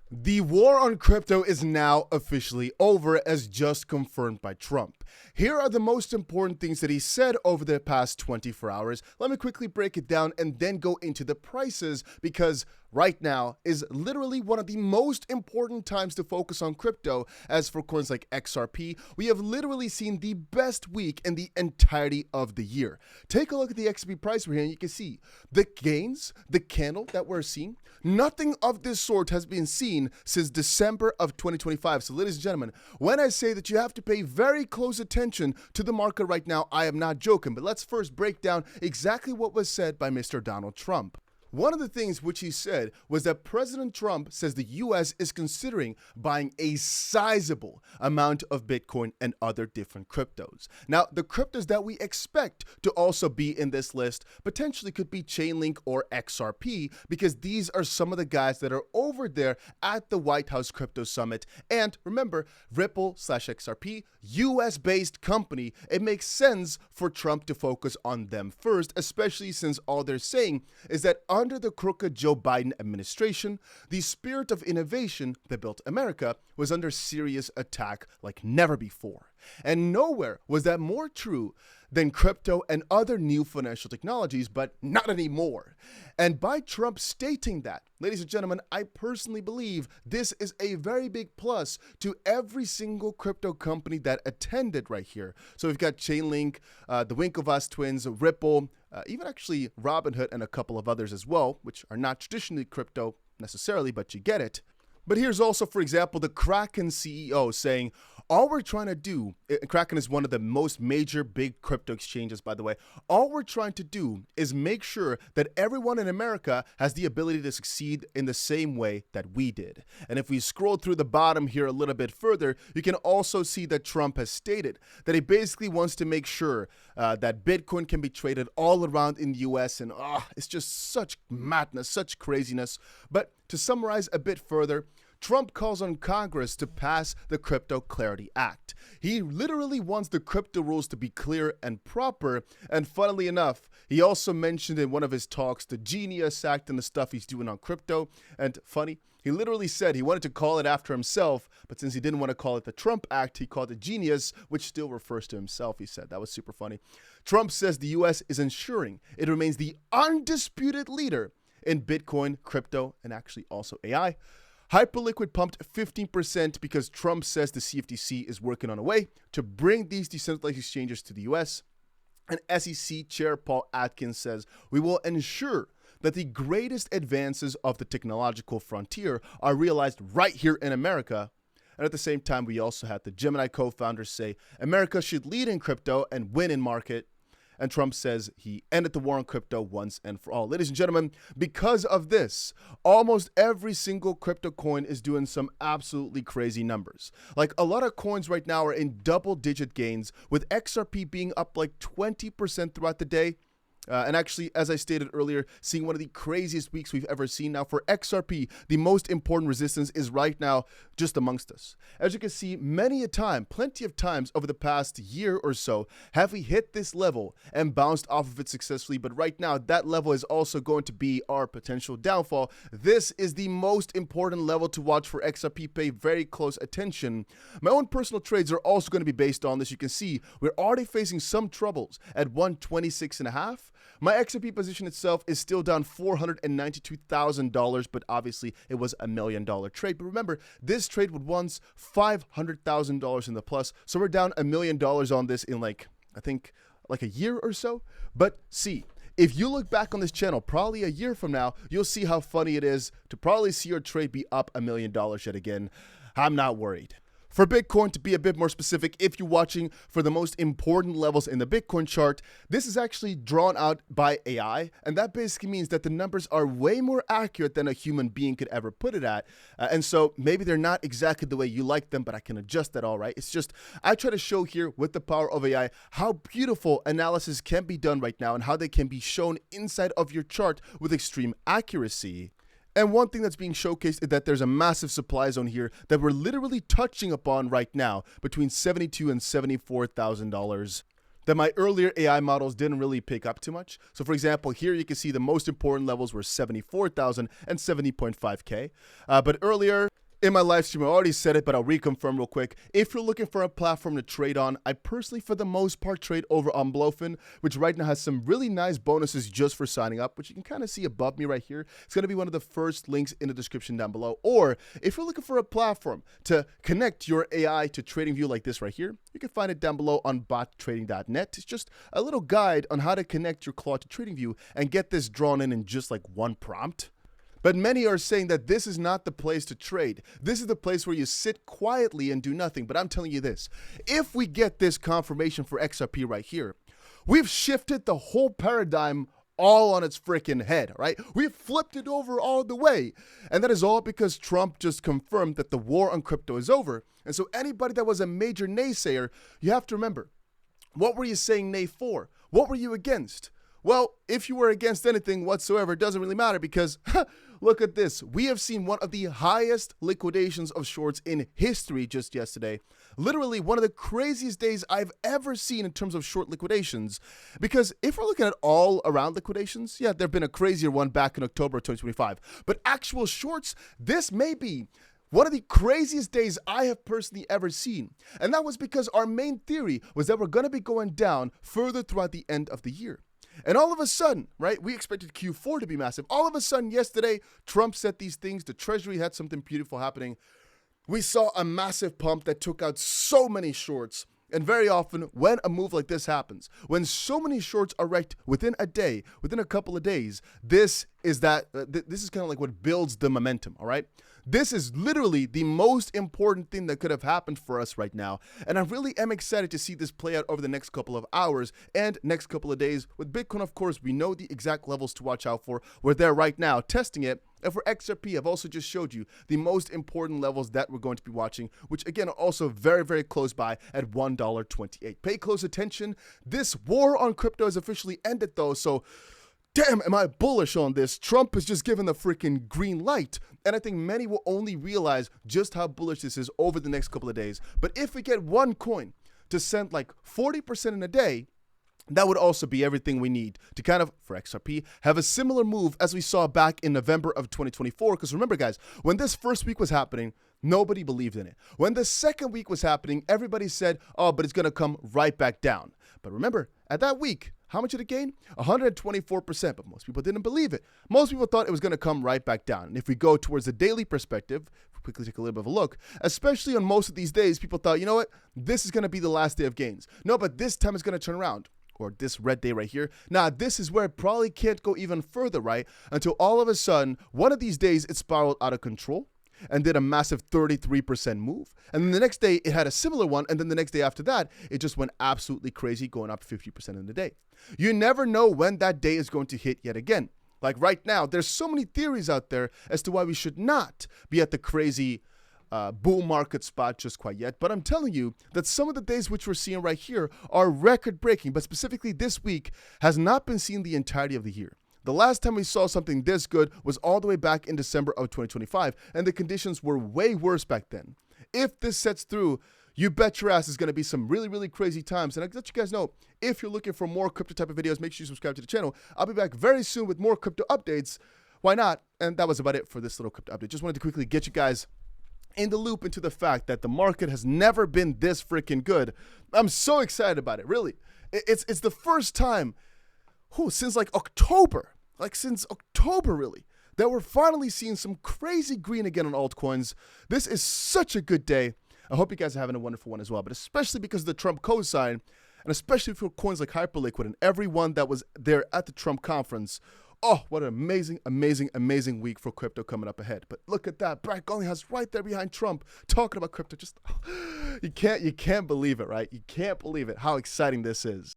The war on crypto is now officially over, as just confirmed by Trump. Here are the most important things that he said over the past 24 hours. Let me quickly break it down and then go into the prices, because right now is literally one of the most important times to focus on crypto. As for coins like XRP, we have literally seen the best week in the entirety of the year. Take a look at the XRP price right here and you can see the gains, the candle that we're seeing. Nothing of this sort has been seen since December of 2025. So ladies and gentlemen, when I say that you have to pay very close attention to the market right now, I am not joking. But let's first break down exactly what was said by Mr. Donald Trump. One of the things which he said was that President Trump says the US is considering buying a sizable amount of Bitcoin and other different cryptos. Now, the cryptos that we expect to also be in this list potentially could be Chainlink or XRP, because these are some of the guys that are over there at the White House Crypto Summit. And remember, Ripple/XRP, US-based company, it makes sense for Trump to focus on them first, especially since all they're saying is that under the crooked Joe Biden administration, the spirit of innovation that built America was under serious attack like never before. And nowhere was that more true than crypto and other new financial technologies, but not anymore. And by Trump stating that, ladies and gentlemen, I personally believe this is a very big plus to every single crypto company that attended right here. So we've got Chainlink, the Winklevoss twins, Ripple, even actually Robinhood and a couple of others as well, which are not traditionally crypto necessarily, but you get it. But here's also, for example, the Kraken CEO saying, all we're trying to do, Kraken is one of the most major big crypto exchanges, by the way. All we're trying to do is make sure that everyone in America has the ability to succeed in the same way that we did. And if we scroll through the bottom here a little bit further, you can also see that Trump has stated that he basically wants to make sure that Bitcoin can be traded all around in the US. And it's just such madness, such craziness. But to summarize a bit further, Trump calls on Congress to pass the Crypto Clarity Act. He literally wants the crypto rules to be clear and proper. And funnily enough, he also mentioned in one of his talks the Genius Act and the stuff he's doing on crypto. And funny, he literally said he wanted to call it after himself, but since he didn't want to call it the Trump Act, he called it Genius, which still refers to himself, he said. That was super funny. Trump says the US is ensuring it remains the undisputed leader in Bitcoin, crypto, and actually also AI. Hyperliquid pumped 15% because Trump says the CFTC is working on a way to bring these decentralized exchanges to the US. And SEC Chair Paul Atkins says, we will ensure that the greatest advances of the technological frontier are realized right here in America. And at the same time, we also had the Gemini co-founders say, America should lead in crypto and win in market. And Trump says he ended the war on crypto once and for all. Ladies and gentlemen, because of this, almost every single crypto coin is doing some absolutely crazy numbers. Like a lot of coins right now are in double-digit gains, with XRP being up like 20% throughout the day. And actually, as I stated earlier, seeing one of the craziest weeks we've ever seen. Now for XRP, the most important resistance is right now just amongst us. As you can see, many a time, plenty of times over the past year or so, have we hit this level and bounced off of it successfully. But right now, that level is also going to be our potential downfall. This is the most important level to watch for XRP. Pay very close attention. My own personal trades are also going to be based on this. You can see we're already facing some troubles at 126.5. My XRP position itself is still down $492,000, but obviously it was $1 million trade. But remember, this trade would once $500,000 in the plus, so we're down $1 million on this in I think a year or so. But see, if you look back on this channel, probably a year from now, you'll see how funny it is to probably see your trade be up $1 million yet again. I'm not worried. For Bitcoin, to be a bit more specific, if you're watching for the most important levels in the Bitcoin chart, this is actually drawn out by AI, and that basically means that the numbers are way more accurate than a human being could ever put it at. And so maybe they're not exactly the way you like them, but I can adjust that all right. It's just, I try to show here with the power of AI how beautiful analysis can be done right now and how they can be shown inside of your chart with extreme accuracy. And one thing that's being showcased is that there's a massive supply zone here that we're literally touching upon right now between $72,000 and $74,000 that my earlier AI models didn't really pick up too much. So for example, here you can see the most important levels were 74,000 and 70.5K. But earlier, In my live stream, I already said it, but I'll reconfirm real quick. If you're looking for a platform to trade on, I personally, for the most part, trade over on 𝗂𝗂𝗀, which right now has some really nice bonuses just for signing up, which you can kind of see above me right here. It's going to be one of the first links in the description down below. Or if you're looking for a platform to connect your AI to TradingView like this right here, you can find it down below on bottrading.net. It's just a little guide on how to connect your Claude to TradingView and get this drawn in just like one prompt. But many are saying that this is not the place to trade. This is the place where you sit quietly and do nothing. But I'm telling you this, if we get this confirmation for XRP right here, we've shifted the whole paradigm all on its freaking head, right? We've flipped it over all the way. And that is all because Trump just confirmed that the war on crypto is over. And so anybody that was a major naysayer, you have to remember, what were you saying nay for? What were you against? Well, if you were against anything whatsoever, it doesn't really matter because look at this. We have seen one of the highest liquidations of shorts in history just yesterday. Literally one of the craziest days I've ever seen in terms of short liquidations. Because if we're looking at all around liquidations, yeah, there've been a crazier one back in October of 2025. But actual shorts, this may be one of the craziest days I have personally ever seen. And that was because our main theory was that we're going to be going down further throughout the end of the year. And all of a sudden, right, we expected Q4 to be massive. All of a sudden, yesterday, Trump said these things. The Treasury had something beautiful happening. We saw a massive pump that took out so many shorts. And very often, when a move like this happens, when so many shorts are wrecked within a day, within a couple of days, this is kind of like what builds the momentum, all right? This is literally the most important thing that could have happened for us right now. And I really am excited to see this play out over the next couple of hours and next couple of days. With Bitcoin, of course, we know the exact levels to watch out for. We're there right now testing it. And for XRP, I've also just showed you the most important levels that we're going to be watching, which again are also very, very close by at $1.28. Pay close attention. This war on crypto has officially ended though, so damn, am I bullish on this? Trump has just given the freaking green light. And I think many will only realize just how bullish this is over the next couple of days. But if we get one coin to send like 40% in a day, that would also be everything we need to kind of, for XRP, have a similar move as we saw back in November of 2024. Because remember, guys, when this first week was happening, nobody believed in it. When the second week was happening, everybody said, oh, but it's going to come right back down. But remember, at that week, how much did it gain? 124%, but most people didn't believe it. Most people thought it was going to come right back down. And if we go towards the daily perspective, quickly take a little bit of a look, especially on most of these days, people thought, you know what? This is going to be the last day of gains. No, but this time it's going to turn around. Or this red day right here. Now, this is where it probably can't go even further, right? Until all of a sudden, one of these days, it spiraled out of control and did a massive 33% move. And then the next day, it had a similar one. And then the next day after that, it just went absolutely crazy, going up 50% in the day. You never know when that day is going to hit yet again. Like right now, there's so many theories out there as to why we should not be at the crazy bull market spot just quite yet. But I'm telling you that some of the days which we're seeing right here are record breaking, but specifically this week has not been seen the entirety of the year. The last time we saw something this good was all the way back in December of 2025, and the conditions were way worse back then. If this sets through, you bet your ass is going to be some really, really crazy times. And I let you guys know, if you're looking for more crypto type of videos, make sure you subscribe to the channel. I'll be back very soon with more crypto updates. Why not? And that was about it for this little crypto update. Just wanted to quickly get you guys in the loop into the fact that the market has never been this freaking good. I'm so excited about it, really. It's the first time since like October, really, that we're finally seeing some crazy green again on altcoins. This is such a good day. I hope you guys are having a wonderful one as well, but especially because of the Trump cosign, and especially for coins like Hyperliquid and everyone that was there at the Trump conference. Oh, what an amazing, amazing, amazing week for crypto coming up ahead. But look at that. Brad Garlinghouse right there behind Trump talking about crypto. Just, you can't believe it, right? You can't believe it, how exciting this is.